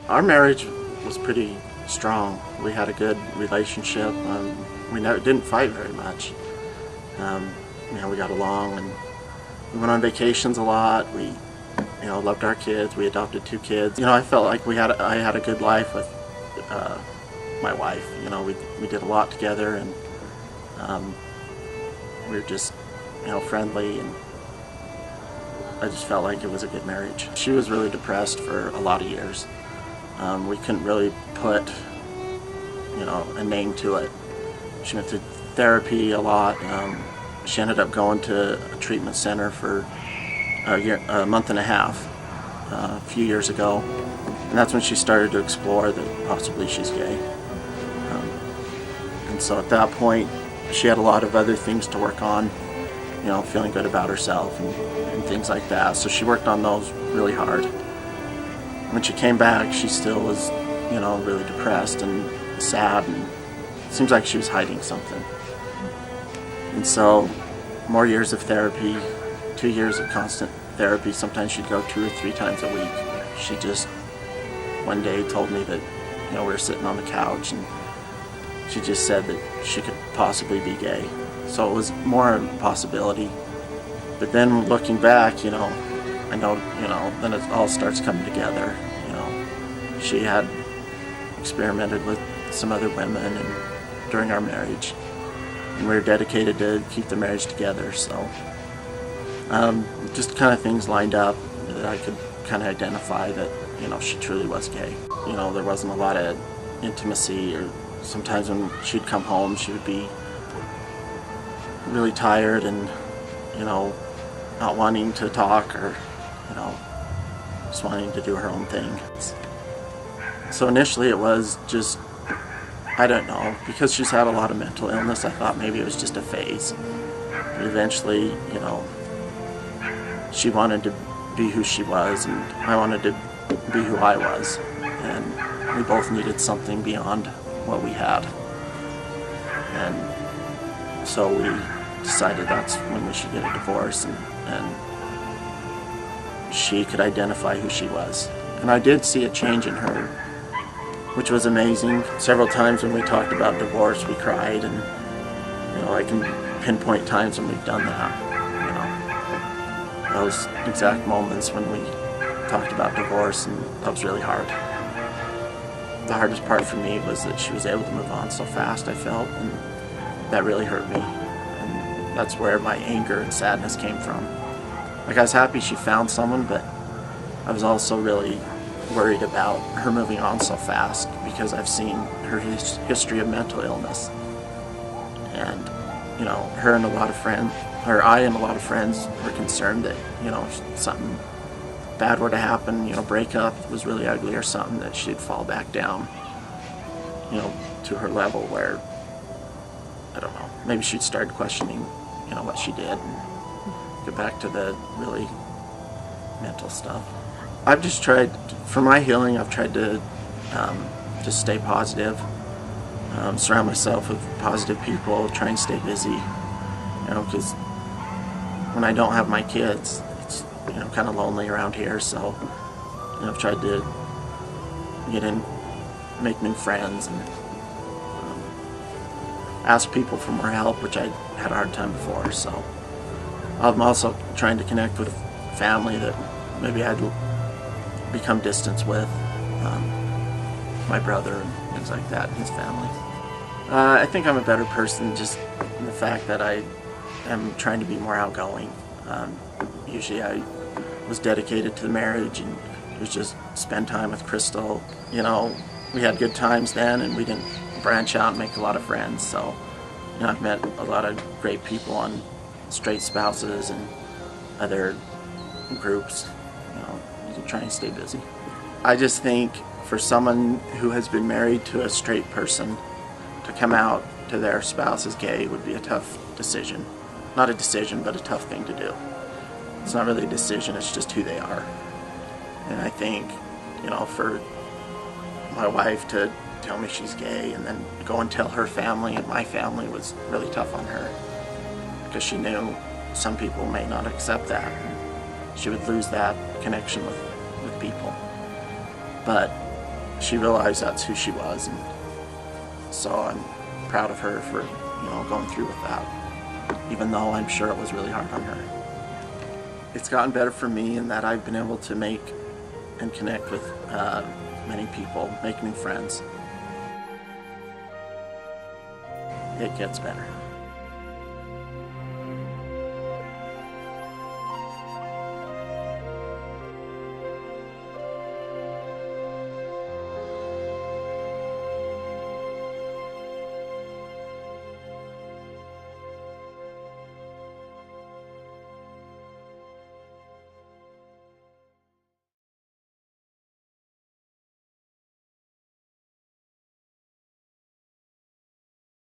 Our marriage was pretty strong. We had a good relationship. We never didn't fight very much. Um, we got along, and we went on vacations a lot. We, loved our kids. We adopted 2 kids. I felt like I had a good life with my wife. We did a lot together, and we were just, friendly, and I just felt like it was a good marriage. She was really depressed for a lot of years. We couldn't really put, a name to it. She went through therapy a lot. She ended up going to a treatment center for a month and a half a few years ago, and that's when she started to explore that possibly she's gay. And so at that point, she had a lot of other things to work on, feeling good about herself and things like that. So she worked on those really hard. When she came back, she still was, really depressed and sad, and it seems like she was hiding something. And so, more years of therapy, 2 years of constant therapy. Sometimes she'd go 2 or 3 times a week. She just one day told me that, we were sitting on the couch, and she just said that she could possibly be gay. So it was more a possibility. But then looking back, I know, then it all starts coming together. She had experimented with some other women and during our marriage, and we were dedicated to keep the marriage together. So just kind of things lined up that I could kind of identify that, she truly was gay. There wasn't a lot of intimacy, or sometimes when she'd come home, she would be really tired and, not wanting to talk, or, just wanting to do her own thing. So initially it was just, I don't know, because she's had a lot of mental illness, I thought maybe it was just a phase. But eventually, she wanted to be who she was, and I wanted to be who I was. And we both needed something beyond what we had. And so we decided that's when we should get a divorce, and she could identify who she was. And I did see a change in her, which was amazing. Several times when we talked about divorce, we cried, and I can pinpoint times when we've done that. Those exact moments when we talked about divorce, and that was really hard. The hardest part for me was that she was able to move on so fast, I felt, and that really hurt me. And that's where my anger and sadness came from. Like, I was happy she found someone, but I was also really worried about her moving on so fast, because I've seen her history of mental illness. And, her and a lot of friends, or I and a lot of friends were concerned that, something bad were to happen, breakup was really ugly or something, that she'd fall back down, to her level where, I don't know, maybe she'd start questioning, what she did, and get back to the really mental stuff. I've just tried, for my healing, I've tried to just stay positive, surround myself with positive people, try and stay busy, because when I don't have my kids, it's, kind of lonely around here, so, I've tried to get in, make new friends, and ask people for more help, which I had a hard time before. So I'm also trying to connect with family that maybe I'd become distant with, my brother and things like that, his family. I think I'm a better person just in the fact that I am trying to be more outgoing. Usually I was dedicated to the marriage, and it was just spend time with Crystal. We had good times then, and we didn't branch out and make a lot of friends. So, I've met a lot of great people on Straight Spouses and other groups, trying to stay busy. I just think for someone who has been married to a straight person to come out to their spouse as gay would be a tough decision. Not a decision, but a tough thing to do. It's not really a decision, it's just who they are. And I think, for my wife to tell me she's gay and then go and tell her family and my family was really tough on her, because she knew some people may not accept that. She would lose that connection with people. But she realized that's who she was, and so I'm proud of her for, going through with that, even though I'm sure it was really hard on her. It's gotten better for me in that I've been able to make and connect with many people, make new friends. It gets better.